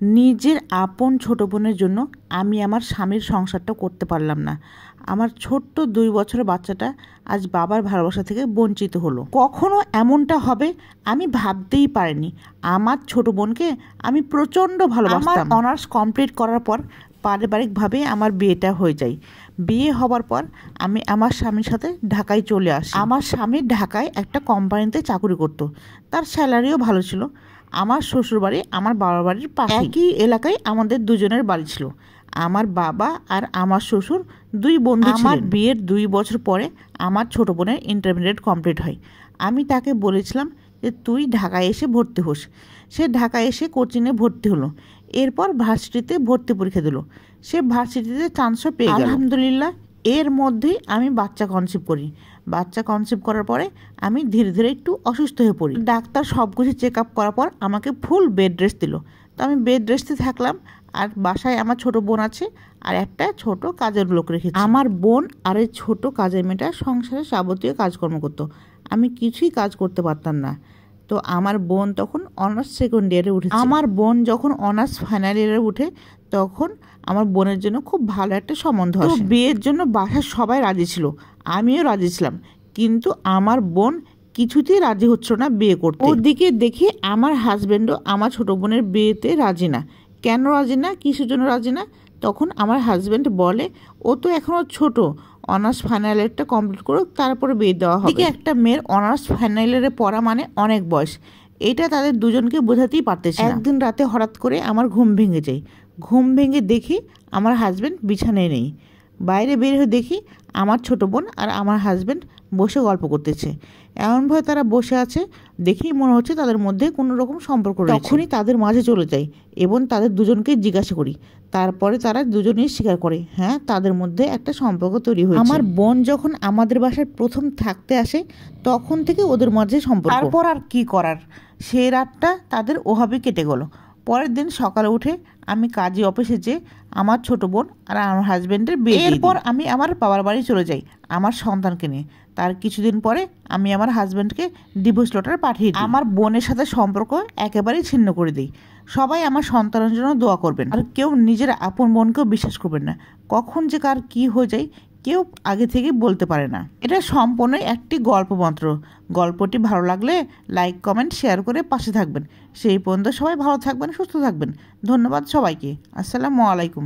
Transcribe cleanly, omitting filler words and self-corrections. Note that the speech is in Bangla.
নিজের আপন ছোট বোনের জন্য আমি আমার স্বামীর সংসারটা করতে পারলাম না। আমার ছোট্ট 2 বছরের বাচ্চাটা আজ বাবার ভালোবাসা থেকে বঞ্চিত হলো। কখনো এমনটা হবে আমি ভাবতেই পারিনি। আমার ছোট বোনকে আমি প্রচণ্ড ভালোবাসতাম। আমার অনার্স কমপ্লিট করার পর পারিবারিকভাবে আমার বিয়েটা হয়ে যায়। বিয়ে হবার পর আমি আমার স্বামীর সাথে ঢাকায় চলে আসি। আমার স্বামী ঢাকায় একটা কোম্পানিতে চাকরি করতো, তার স্যালারিও ভালো ছিল। আমার শ্বশুরবাড়ি আমার বাবার বাড়ির পাশে, একই এলাকায় আমাদের দুজনের বাড়ি ছিল। আমার বাবা আর আমার শ্বশুর 2 বন্ধু ছিলেন। আমার বিয়ের 2 বছর পরে আমার ছোট বোনের ইন্টারমিডিয়েট কমপ্লিট হয়। আমি তাকে বলেছিলাম যে তুই ঢাকায় এসে ভর্তি হোস। সে ঢাকায় এসে কোচিংয়ে ভর্তি হলো। এরপর ভার্সিটিতে ভর্তি পরীক্ষা দিল। সে ভার্সিটিতে চান্সও পেয়ে গেল। আলহামদুলিল্লাহ। এর মধ্যেই আমি বাচ্চা কনসিভ করি। বাচ্চা কনসিভ করার পরে আমি ধীরে ধীরে একটু অসুস্থ হয়ে পড়ি। ডাক্তার সব কিছু চেক আপ করার পর আমাকে ফুল বেড রেস্ট দিল। তো আমি বেড রেস্টে থাকলাম। আর বাসায় আমার ছোট বোন আছে আর একটা ছোট কাজের লোক রেখেছি। আমার বোন আর এই ছোট কাজের মেয়েটা সংসারে যাবতীয় কাজকর্ম করতো। আমি কিছুই কাজ করতে পারতাম না। তো আমার বোন তখন অনার্স সেকেন্ড ইয়ারে উঠেছে। আমার বোন যখন অনার্স ফাইনাল ইয়ারে উঠে তখন আমার বোনের জন্য খুব ভালো একটা সম্বন্ধ আসে। বিয়ের জন্য বাসার সবাই রাজি ছিল, আমিও রাজি ছিলাম। কিন্তু আমার বোন কিছুতেই রাজি হচ্ছিল না বিয়ে করতে। ওদিকে দেখি আমার হাজব্যান্ডও আমার ছোট বোনের বিয়েতে রাজি না। কেন রাজি না, কিসের জন্য রাজি না? তখন আমার হাজব্যান্ড বলে ও তো এখনও ছোট, অনার্স ফাইনাল ইয়ারটা কমপ্লিট করুক তারপরে বিয়ে দেওয়া হবে। একটা মেয়ের অনার্স ফাইনাল ইয়ারে পড়া মানে অনেক বয়স, এটা তাদের দুজনকে বোঝাতেই পারতেছে না। একদিন রাতে হঠাৎ করে আমার ঘুম ভেঙে যায়। ঘুম ভেঙে দেখি আমার হাজব্যান্ড বিছানায় নেই। বাইরে বের হয়ে দেখি আমার ছোট বোন আর আমার হাজব্যান্ড বসে গল্প করতেছে। এমনভাবে তারা বসে আছে, দেখেই মনে হচ্ছে তাদের মধ্যে কোনো রকম সম্পর্ক রয়েছে। তখনই তাদের মাঝে চলে যাই এবং তাদের দুজনকে জিজ্ঞাসা করি। তারপরে তারা দুজনেই স্বীকার করে হ্যাঁ তাদের মধ্যে একটা সম্পর্ক তৈরি হয়েছে। আমার বোন যখন আমাদের বাসায় প্রথম থাকতে আসে তখন থেকে ওদের মাঝে সম্পর্ক। তারপর আর কি করার, সেই রাতটা তাদের ওভাবে কেটে গেল। পরের দিন সকালে উঠে আমি কাজী অফিসে যেয়ে আমার ছোট বোন আর আমার হাজব্যান্ডের বিয়ে। এরপর আমি আমার বাবার বাড়ি চলে যাই আমার সন্তানকে নিয়ে। তার কিছুদিন পরে আমি আমার হাজব্যান্ডকে ডিভোর্স লেটার পাঠিয়ে দিই। আমার বোনের সাথে সম্পর্ক একেবারেই ছিন্ন করে দিই। সবাই আমার সন্তানের জন্য দোয়া করবেন। আর কেউ নিজের আপন বোনকেও বিশ্বাস করবেন না। কখন যে কার কি হয়ে যায় কেউ আগে থেকে বলতে পারে না। এটা সম্পূর্ণ একটি গল্প মাত্র। গল্পটি ভালো লাগলে লাইক কমেন্ট শেয়ার করে পাশে থাকবেন। সেই পর্যন্ত সবাই ভালো থাকবেন, সুস্থ থাকবেন। ধন্যবাদ সবাইকে। আসসালামু আলাইকুম।